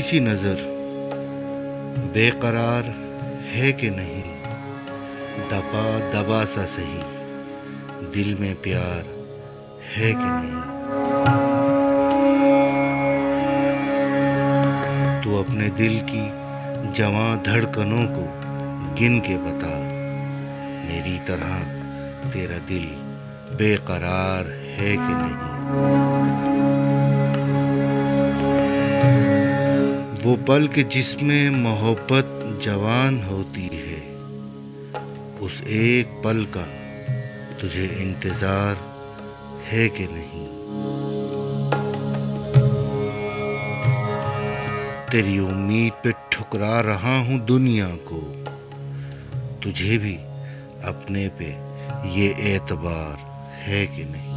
सी नजर बेकरार है कि नहीं, दबा दबा सा सही दिल में प्यार है कि नहीं। तू अपने दिल की जवां धड़कनों को गिन के बता, मेरी तरह तेरा दिल बेकरार है कि नहीं। वो पल के जिसमें मोहब्बत जवान होती है, उस एक पल का तुझे इंतजार है कि नहीं। तेरी उम्मीद पे ठुकरा रहा हूँ दुनिया को, तुझे भी अपने पे ये एतबार है कि नहीं।